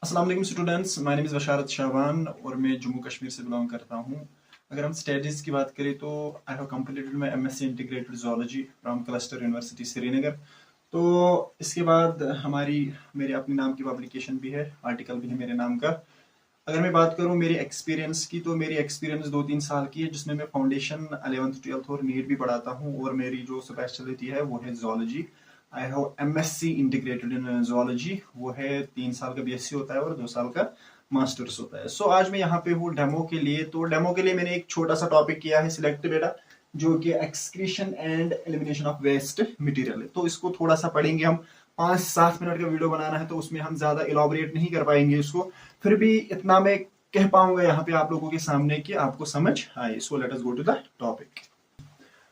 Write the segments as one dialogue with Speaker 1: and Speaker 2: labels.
Speaker 1: अस्सलाम वालेकुम students, my name is बशारत शाबान और मैं जम्मू कश्मीर से बिलोंग करता हूँ। अगर हम स्टडीज़ की बात करें तो I have completed my MSc integrated zoology from cluster university Srinagar. तो इसके बाद मेरे अपने नाम की पब्लिकेशन भी है, आर्टिकल भी है मेरे नाम का। अगर मैं बात करूँ मेरी एक्सपीरियंस की, तो मेरी एक्सपीरियंस 2-3 साल की है, जिसमें मैं फाउंडेशन 11th 12th और नीट भी पढ़ाता हूँ। और मेरी जो स्पेशलिटी है वो है zoology. I have MSc integrated in zoology. वो है 3 साल का बीएससी होता है और 2 साल का मास्टर्स होता है। सो आज मैं यहाँ पे हूँ डेमो के लिए। तो डेमो के लिए मैंने एक छोटा सा टॉपिक किया है सिलेक्ट बेटा, जो कि excretion and elimination of waste material है। तो इसको थोड़ा सा पढ़ेंगे हम। 5-7 मिनट का वीडियो बनाना है, तो उसमें हम ज्यादा इलाबोरेट नहीं कर पाएंगे इसको। फिर भी इतना मैं कह पाऊंगा यहाँ पे आप लोगों के सामने कि आपको समझ आए। So let us go to the topic.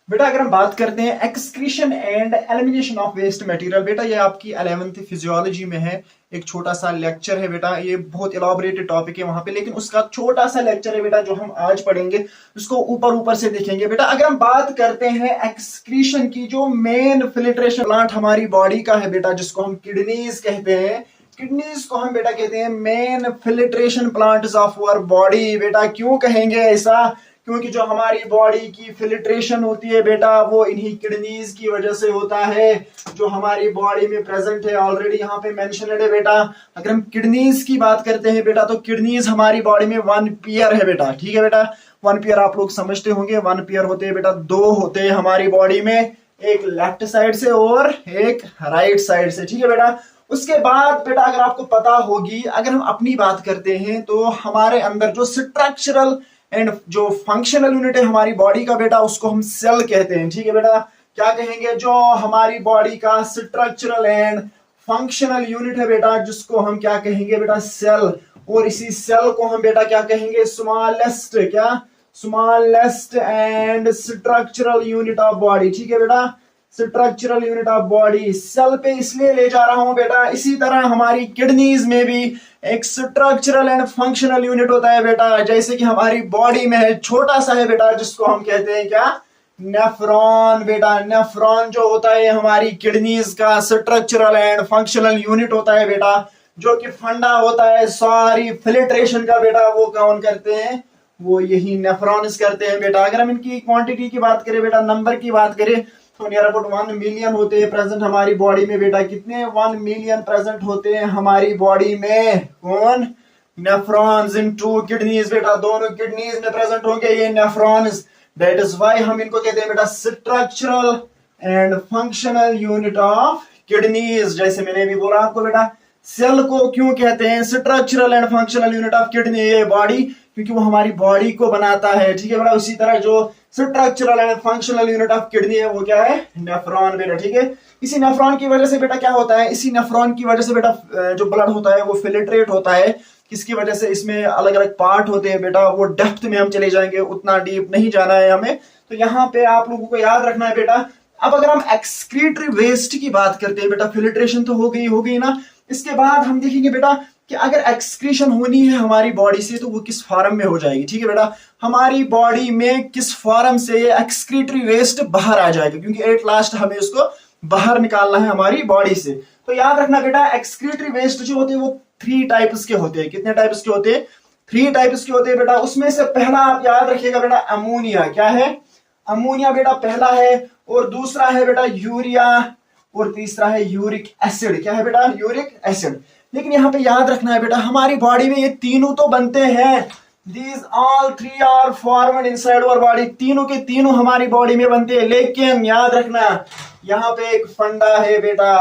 Speaker 1: बेटा अगर हम बात करते हैं excretion and elimination of waste material, बेटा ये आपकी 11th फिजियोलॉजी में है। एक छोटा सा लेक्चर है बेटा, ये बहुत इलाबोरेटेड टॉपिक है वहां पे, लेकिन उसका छोटा सा लेक्चर है बेटा जो हम आज पढ़ेंगे, उसको ऊपर ऊपर से देखेंगे। बेटा अगर हम बात करते हैं एक्सक्रीशन की, जो मेन फिल्ट्रेशन प्लांट हमारी बॉडी का है बेटा, जिसको हम किडनीज कहते हैं, किडनीज को हम बेटा कहते हैं main filtration plants of our body. बेटा क्यों कहेंगे ऐसा? क्योंकि जो हमारी बॉडी की फिल्ट्रेशन होती है बेटा, वो इन्हीं किडनीज की वजह से होता है, जो हमारी बॉडी में प्रेजेंट है। ऑलरेडी यहाँ पे मेंशनड है बेटा। अगर हम किडनीज की बात करते हैं बेटा, तो किडनीज हमारी बॉडी में 1 पेयर है बेटा। ठीक है बेटा, 1 पेयर आप लोग समझते होंगे। 1 पेयर होते हैं बेटा, 2 होते हैं हमारी बॉडी में, एक लेफ्ट साइड से और एक राइट साइड से। ठीक है बेटा। उसके बाद बेटा अगर आपको पता होगी, अगर हम अपनी बात करते हैं, तो हमारे अंदर जो स्ट्रक्चरल एंड जो फंक्शनल यूनिट है हमारी बॉडी का बेटा, उसको हम सेल कहते हैं। ठीक है बेटा, क्या कहेंगे? जो हमारी बॉडी का स्ट्रक्चरल एंड फंक्शनल यूनिट है बेटा, जिसको हम क्या कहेंगे बेटा? सेल। और इसी सेल को हम बेटा क्या कहेंगे? स्मॉलेस्ट, क्या? Smallest and structural unit of body. ठीक है बेटा, structural unit of body. Cell पे इसलिए ले जा रहा हूं बेटा, इसी तरह हमारी किडनीज में भी एक स्ट्रक्चरल एंड फंक्शनल यूनिट होता है बेटा, जैसे कि हमारी बॉडी में है, छोटा सा है बेटा, जिसको हम कहते हैं क्या? नेफ्रॉन। बेटा नेफ्रॉन जो होता है हमारी किडनीज का स्ट्रक्चरल एंड फंक्शनल यूनिट होता है बेटा, जो कि फंडा होता है सारी फिल्ट्रेशन का बेटा। वो कौन करते हैं? वो यही नेफ्रॉन्स करते हैं बेटा। अगर हम इनकी क्वांटिटी की बात करें बेटा, नंबर की बात करें, तो नियर अबाउट 1 मिलियन होते हैं प्रेजेंट हमारी बॉडी में बेटा। कितने? 1 मिलियन प्रेजेंट होते हैं हमारी बॉडी में। कौन? नेफ्रॉन्स इन 2 किडनीज बेटा, दोनों किडनीज में प्रेजेंट होंगे ये नेफ्रॉन्स। दैट इज व्हाई हम इनको कहते हैं बेटा structural and functional unit of kidneys. जैसे मैंने भी बोला आपको बेटा, सेल को क्यों कहते हैं structural and functional unit of kidney, ये बॉडी, क्योंकि वो हमारी बॉडी को बनाता है। ठीक है बेटा। उसी तरह जो structural and functional unit of kidney है, वो क्या है? नेफ्रॉन बेटा। ठीक है। इसी नेफ्रॉन की वजह से बेटा क्या होता है? इसी नेफ्रॉन की वजह से बेटा जो ब्लड होता है वो फिल्ट्रेट होता है। किसकी वजह से? इसमें अलग अलग पार्ट होते हैं बेटा, वो डेप्थ में हम चले जाएंगे, उतना डीप नहीं जाना है हमें। तो यहाँ पे आप लोगों को याद रखना है बेटा। अब अगर हम एक्सक्रीटरी वेस्ट की बात करते हैं बेटा, फिल्ट्रेशन तो हो गई ना। इसके बाद हम देखेंगे बेटा कि अगर एक्सक्रीशन होनी है हमारी बॉडी से, तो वो किस फॉर्म में हो जाएगी। ठीक है बेटा, हमारी बॉडी में किस फॉर्म से ये एक्सक्रीटरी वेस्ट बाहर आ जाएगा, क्योंकि एट लास्ट हमें उसको बाहर निकालना है हमारी बॉडी से। तो याद रखना बेटा, एक्सक्रीटरी वेस्ट जो होते हैं वो 3 टाइप्स के होते हैं। कितने टाइप्स के होते हैं? 3 टाइप्स के होते हैं बेटा। उसमें से पहला आप याद रखिएगा बेटा, अमोनिया। क्या है? अमोनिया बेटा पहला है, और दूसरा है बेटा यूरिया, और तीसरा है यूरिक एसिड। क्या है बेटा? Uric acid. लेकिन यहाँ पे याद रखना है बेटा, हमारी बॉडी में ये तीनों तो बनते हैं। These all 3 are formed inside our body। तीनों के तीनों हमारी बॉडी में बनते हैं, लेकिन याद रखना यहाँ पे एक फंडा है बेटा।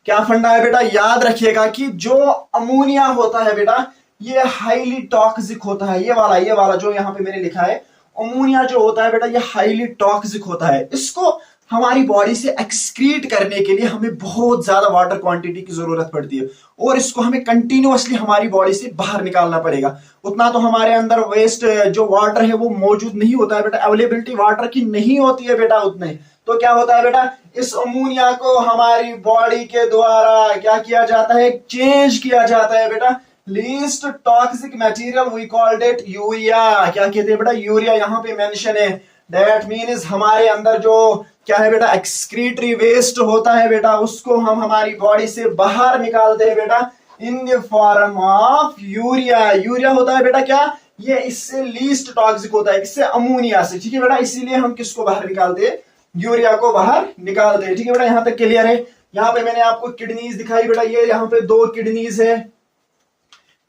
Speaker 1: क्या फंडा है बेटा? याद रखिएगा कि जो अमोनिया होता है बेटा, ये हाईली टॉक्सिक होता है। ये वाला जो यहाँ पे मैंने लिखा है, अमोनिया जो होता है बेटा, ये हाईली टॉक्सिक होता है। इसको हमारी बॉडी से एक्सक्रीट करने के लिए हमें बहुत ज्यादा वाटर क्वांटिटी की जरूरत पड़ती है, और इसको हमें कंटिन्यूअसली हमारी बॉडी से बाहर निकालना पड़ेगा। उतना तो हमारे अंदर वेस्ट जो वाटर है वो मौजूद नहीं होता है बेटा, अवेलेबिलिटी वाटर की नहीं होती है बेटा उतने। तो क्या होता है बेटा, इस अमोनिया को हमारी बॉडी के द्वारा क्या किया जाता है? चेंज किया जाता है बेटा। Least toxic material we called it urea. क्या कहते हैं बेटा? यूरिया यहाँ पे मेंशन है। दैट मीन्स हमारे अंदर जो क्या है बेटा, एक्सक्रीटरी वेस्ट होता है बेटा, उसको हम हमारी बॉडी से बाहर निकालते हैं बेटा।
Speaker 2: In the form of urea. Urea होता है बेटा क्या, ये इससे लीस्ट टॉक्सिक होता है, इससे अमोनिया से, ठीक है बेटा। इसीलिए हम किसको बाहर निकालते हैं, यूरिया को बाहर निकालते हैं, ठीक है बेटा। यहां तक क्लियर है। यहाँ पे मैंने आपको किडनीज दिखाई बेटा, ये यहाँ पे 2 किडनीज है,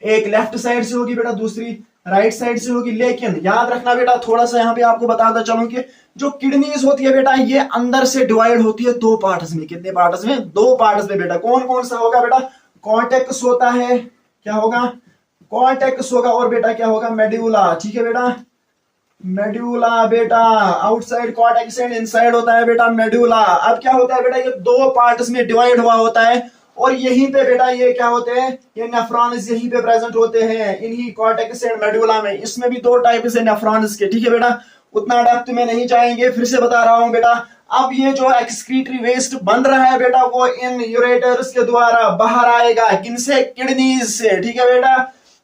Speaker 2: एक लेफ्ट साइड से होगी बेटा, दूसरी राइट साइड से होगी। लेकिन याद रखना बेटा, थोड़ा सा यहाँ पे आपको बताता चलूं कि जो किडनीज होती है बेटा, ये अंदर से डिवाइड होती है 2 पार्ट्स में। कितने पार्ट्स में, 2 पार्ट्स में बेटा। कौन कौन सा होगा बेटा, कॉर्टेक्स होता है, क्या होगा, कॉर्टेक्स होगा, और बेटा क्या होगा, मेड्यूला, ठीक है बेटा, मेड्यूला बेटा। आउटसाइड कॉर्टेक्स एंड इनसाइड होता है बेटा मेड्यूला। अब क्या होता है बेटा, ये 2 पार्ट्स में डिवाइड हुआ होता है, और यहीं पे बेटा ये क्या होते हैं, ये नेफ्रॉन्स यहीं पे प्रेजेंट होते हैं, इन्हीं कॉर्टेक्स एंड मेडुला में। इसमें भी 2 टाइप से नेफ्रॉन्स के, ठीक है बेटा। उतना डेप्थ में नहीं जाएंगे, फिर से बता रहा हूं बेटा। अब ये जो एक्सक्रीटरी वेस्ट बन रहा है बेटा, वो इन यूरेटर्स के द्वारा बाहर आएगा, किनसे, किडनीज से, ठीक है बेटा।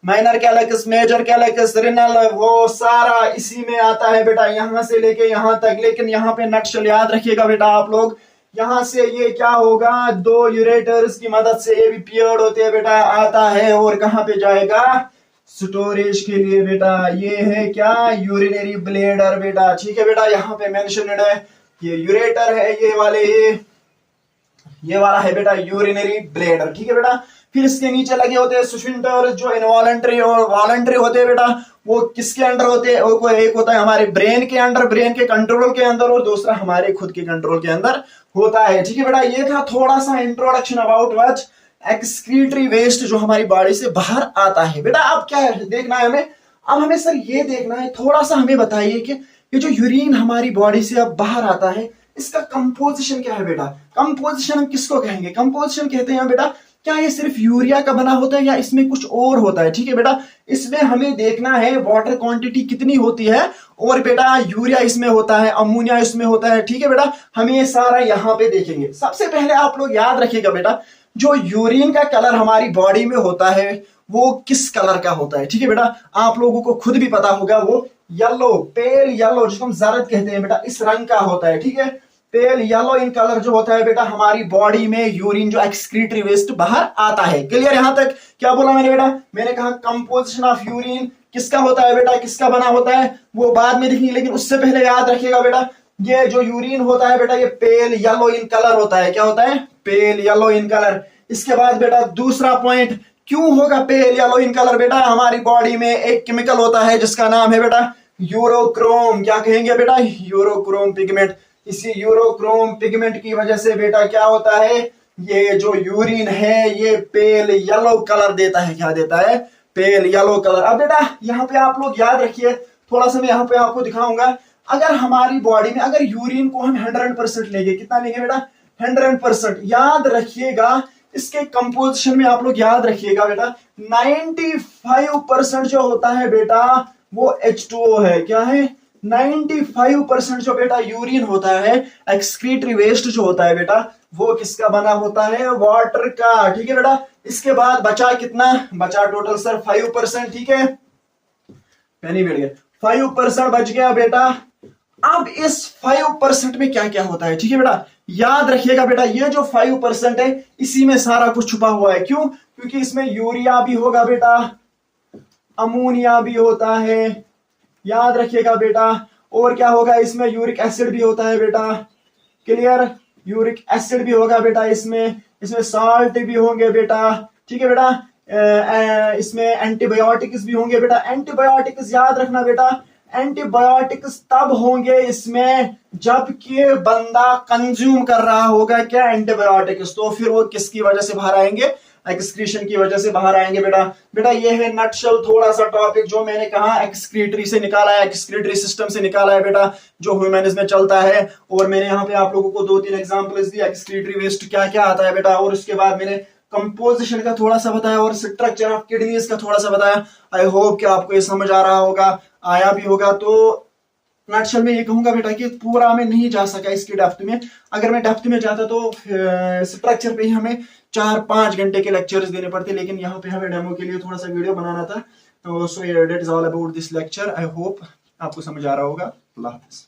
Speaker 2: माइनर कैलेकस, मेजर कैलेकस, रिनल, वो सारा इसी में आता है बेटा, यहां से लेके यहां तक। लेकिन यहाँ पे नक्शल याद रखिएगा बेटा आप लोग, यहां से ये क्या होगा, 2 यूरेटर्स की मदद से ये भी पियर्ड होते हैं बेटा, आता है और कहां पे जाएगा, स्टोरेज के लिए बेटा। ये है क्या, यूरिनरी ब्लेडर बेटा, ठीक है बेटा। यहाँ पे मेंशन्ड है, ये यूरेटर है, ये वाला है बेटा यूरिनरी ब्लेडर, ठीक है बेटा। फिर इसके नीचे लगे होते हैं स्फिंक्टर, जो इनवॉलंटरी और वॉलंटरी होते हैं बेटा। वो किसके अंडर होते हैं, वो एक होता है हमारे ब्रेन के अंडर, ब्रेन के कंट्रोल के अंदर, और दूसरा हमारे खुद के कंट्रोल के अंदर होता है, ठीक है बेटा। ये था थोड़ा सा introduction about what excretory waste, जो हमारी बॉडी से बाहर आता है बेटा। अब क्या है देखना है हमें, अब हमें सर ये देखना है, थोड़ा सा हमें बताइए कि ये जो यूरिन हमारी बॉडी से अब बाहर आता है, इसका कंपोजिशन क्या है बेटा। कंपोजिशन हम किसको कहेंगे, कंपोजिशन कहते हैं बेटा, क्या ये सिर्फ यूरिया का बना होता है या इसमें कुछ और होता है, ठीक है बेटा। इसमें हमें देखना है वाटर क्वांटिटी कितनी होती है, और बेटा यूरिया इसमें होता है, अमोनिया इसमें होता है, ठीक है बेटा। हम ये सारा यहाँ पे देखेंगे। सबसे पहले आप लोग याद रखिएगा बेटा, जो यूरिन का कलर हमारी बॉडी में होता है वो किस कलर का होता है, ठीक है बेटा। आप लोगों को खुद भी पता होगा, वो येलो, पेल येलो, जिसको हम जरद कहते हैं बेटा, इस रंग का होता है, ठीक है। पेल येलो इन कलर जो होता है बेटा, हमारी बॉडी में यूरिन जो एक्सक्रीटरी वेस्ट बाहर आता है। क्लियर यहां तक, क्या बोला मैंने बेटा, मैंने कहा कंपोजिशन ऑफ यूरिन किसका होता है बेटा, किसका बना होता है, वो बाद में देखेंगे। लेकिन उससे पहले याद रखिएगा बेटा, ये जो यूरिन होता है बेटा, ये पेल येलो इन कलर होता है। क्या होता है, पेल येलो इन कलर। इसके बाद बेटा दूसरा पॉइंट, क्यों होगा पेल येलो इन कलर बेटा, हमारी बॉडी में एक केमिकल होता है जिसका नाम है बेटा यूरोक्रोम। क्या कहेंगे बेटा, यूरोक्रोम पिगमेंट। इसी यूरोक्रोम पिगमेंट की वजह से बेटा क्या होता है, ये जो यूरिन है ये पेल येलो कलर देता है। क्या देता है, पेल येलो कलर। अब बेटा यहाँ पे आप लोग याद रखिए, थोड़ा सा मैं यहाँ पे आपको दिखाऊंगा। अगर हमारी बॉडी में अगर यूरिन को हम 100% लेंगे, कितना लेंगे बेटा, 100%। याद रखिएगा इसके कंपोजिशन में आप लोग याद रखिएगा बेटा, 95% जो होता है बेटा वो H2O है। क्या है, 95% जो बेटा यूरिन होता है, एक्सक्रीटरी वेस्ट जो होता है बेटा, वो किसका बना होता है, वाटर का, ठीक है बेटा। इसके बाद बचा कितना, बचा टोटल सर 5%, ठीक है, पैनी बैठ गया, 5% बच गया बेटा। अब इस 5% में क्या क्या होता है, ठीक है बेटा, याद रखिएगा बेटा, ये जो 5% है इसी में सारा कुछ छुपा हुआ है। क्यों, क्योंकि इसमें यूरिया भी होगा बेटा, अमोनिया भी होता है, याद रखिएगा बेटा। और क्या होगा, इसमें यूरिक एसिड भी होता है बेटा। क्लियर, यूरिक एसिड भी होगा बेटा, इसमें साल्ट भी होंगे बेटा, ठीक है बेटा। इसमें एंटीबायोटिक्स भी होंगे बेटा। एंटीबायोटिक्स याद रखना बेटा, एंटीबायोटिक्स तब होंगे इसमें जबकि बंदा कंज्यूम कर रहा होगा क्या, एंटीबायोटिक्स। तो फिर वो किसकी वजह से बाहर आएंगे, एक्सक्रीशन की वजह से बाहर आएंगे बेटा। बेटा ये है नटशल थोड़ा सा टॉपिक जो मैंने कहा एक्सक्रीटरी से निकाला है, एक्सक्रीटरी सिस्टम से निकाला है बेटा, जो ह्यूमन्स में चलता है। और मैंने यहाँ पे आप लोगों को 2-3 एग्जांपल्स दी, एक्सक्रीटरी वेस्ट क्या क्या आता है बेटा। और उसके बाद मैंने कंपोजिशन का थोड़ा सा बताया और स्ट्रक्चर ऑफ किडनीज का थोड़ा सा बताया। आई होप कि आपको ये समझ आ रहा होगा, आया भी होगा। तो नटशल में ये कहूंगा बेटा कि पूरा में नहीं जा सका इसके डेप्थ में। अगर मैं डेप्थ में जाता तो स्ट्रक्चर पे ही हमें 4-5 घंटे के लेक्चर्स देने पड़ते, लेकिन यहाँ पे हमें डेमो के लिए थोड़ा सा वीडियो बनाना था। So that is all about this lecture. I hope आपको समझ आ रहा होगा। अल्लाह हाफिज।